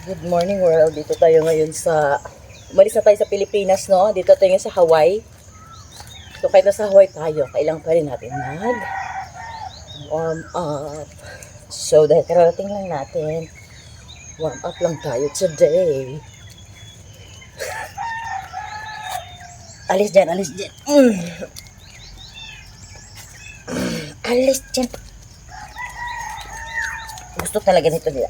Good morning world. Dito tayo ngayon sa umalis na tayo sa Pilipinas, no? Dito tayo ngayon sa Hawaii. So kahit nasa Hawaii tayo, kailangan pa rin natin mag warm up. So dahil kararating lang natin, warm up lang tayo today. Alis dyan, alis dyan. Alis dyan. Gusto talaga nito nila.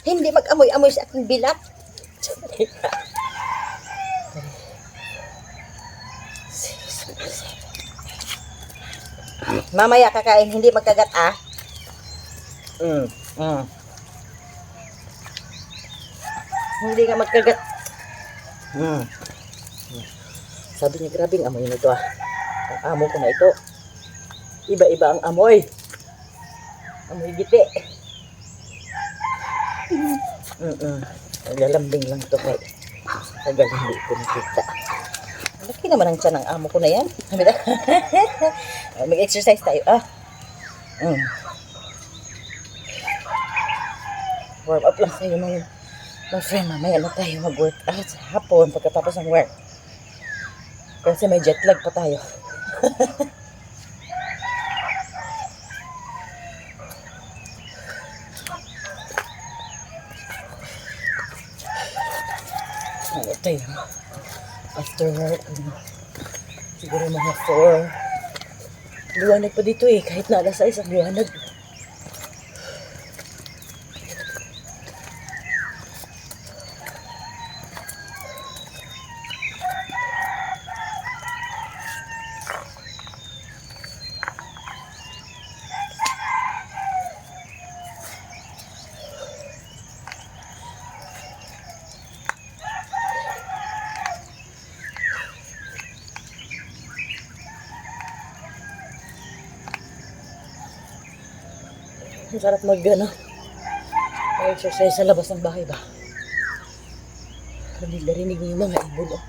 Hindi mag-amoy-amoy sa aking bilat. Mamaya kakain, hindi magkagat ah. Hindi nga magkagat. Sabi niya, grabing amoy nito ah. Ang amo ko na ito. Iba-iba ang amoy. Amoy giti. Lalambing lang to kay tagal hindi ko nakita. Laki naman ang tiyan ng amo ko na yan. Mag-exercise tayo ah. Warm up lang tayo ng friend. Mamaya na tayo mag-workout sa hapon pagkatapos ng work. Kasi may jet lag pa tayo. Ito yun. After work, siguro mga 4. Liwanag pa dito eh. Kahit na alas 6 ang liwanag. Ang sarap mag-exercise sa labas ng bahay ba? Narinig niyo yung mga ibon oh.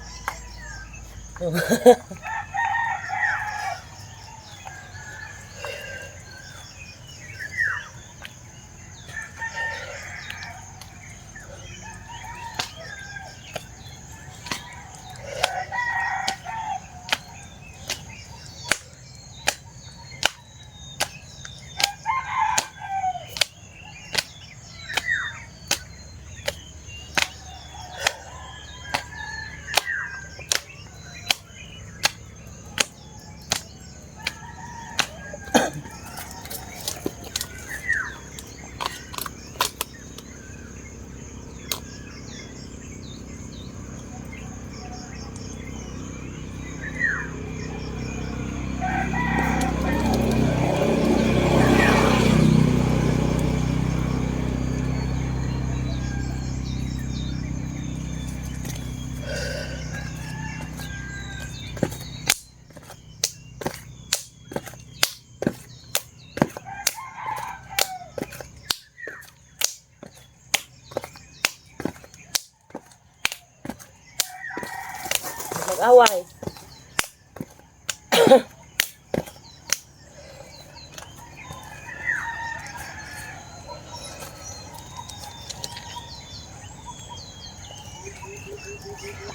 Mag-away.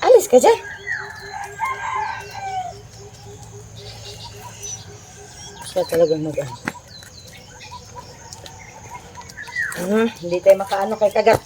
Alis ka dyan. Siya talagang mag-ano. Hindi tayo makaano kay kagat.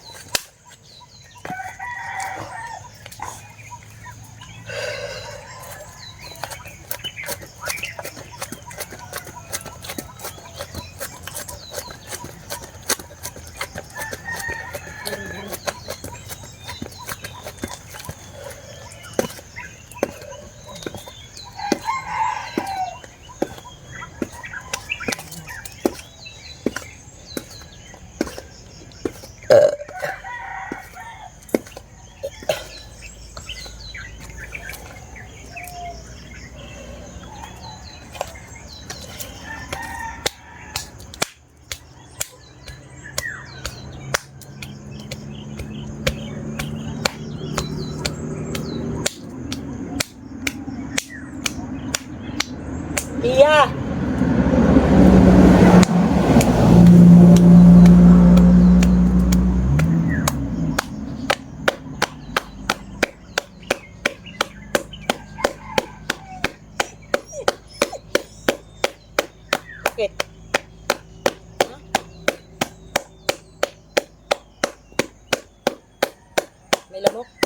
May lamok.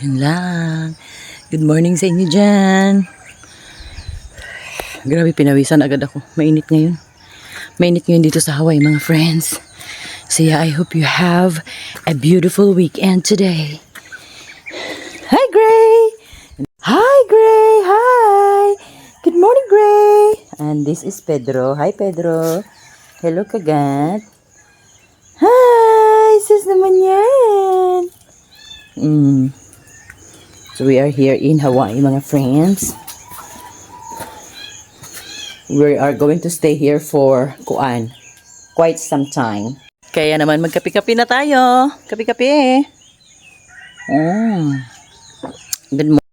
Yun lang. Good morning sa inyo dyan. Grabe, pinawisan agad ako. Mainit ngayon. Mainit ngayon dito sa Hawaii, mga friends. So yeah, I hope you have a beautiful weekend today. Hi, Gray! Hi, Gray! Hi! Good morning, Gray! And this is Pedro. Hi, Pedro. Hello, Kagat. Hi! Sis naman yan. So we are here in Hawaii, mga friends. We are going to stay here for quite some time. Kaya naman magkape-kape na tayo. Kape-kape. Good morning.